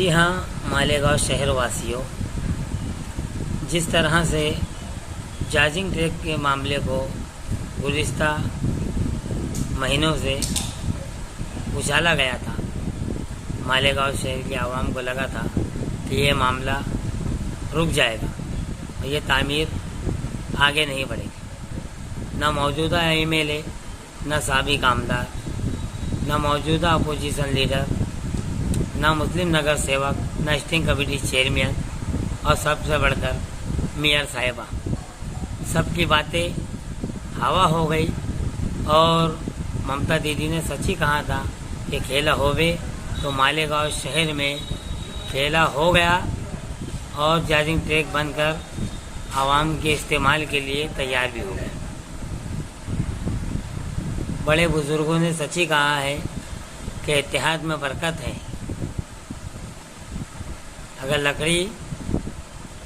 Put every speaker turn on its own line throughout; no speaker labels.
जी हाँ, मालेगांव शहर वासियों, जिस तरह से चार्जिंग ट्रैक के मामले को गुज़िस्ता महीनों से उछाला गया था, मालेगांव शहर की आवाम को लगा था कि ये मामला रुक जाएगा और ये तामीर आगे नहीं बढ़ेगी। न मौजूदा एमएलए, न साबिक आमदार, न मौजूदा अपोजिशन लीडर, न मुस्लिम नगर सेवक, न स्टिंग कमेटी चेयरमैन और सबसे बढ़कर मेयर साहिबा, सबकी बातें हवा हो गई। और ममता दीदी ने सच ही कहा था कि खेला होवे, तो मालेगांव शहर में खेला हो गया और चार्जिंग ट्रैक बनकर आवाम के इस्तेमाल के लिए तैयार भी हो गए। बड़े बुजुर्गों ने सच ही कहा है कि इत्तेहाद में बरकत है। अगर लकड़ी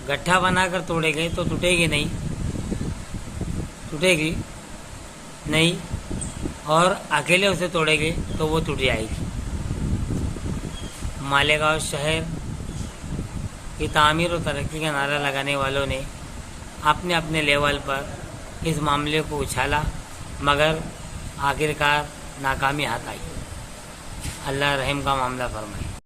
गट्ठा बनाकर तोड़ेंगे तो टूटेगी नहीं, और अकेले उसे तोड़ेंगे तो वो टूट जाएगी। मालेगांव शहर की तामीर और तरक्की का नारा लगाने वालों ने अपने अपने लेवल पर इस मामले को उछाला, मगर आखिरकार नाकामी हाथ आई। अल्लाह रहम का मामला फरमाए।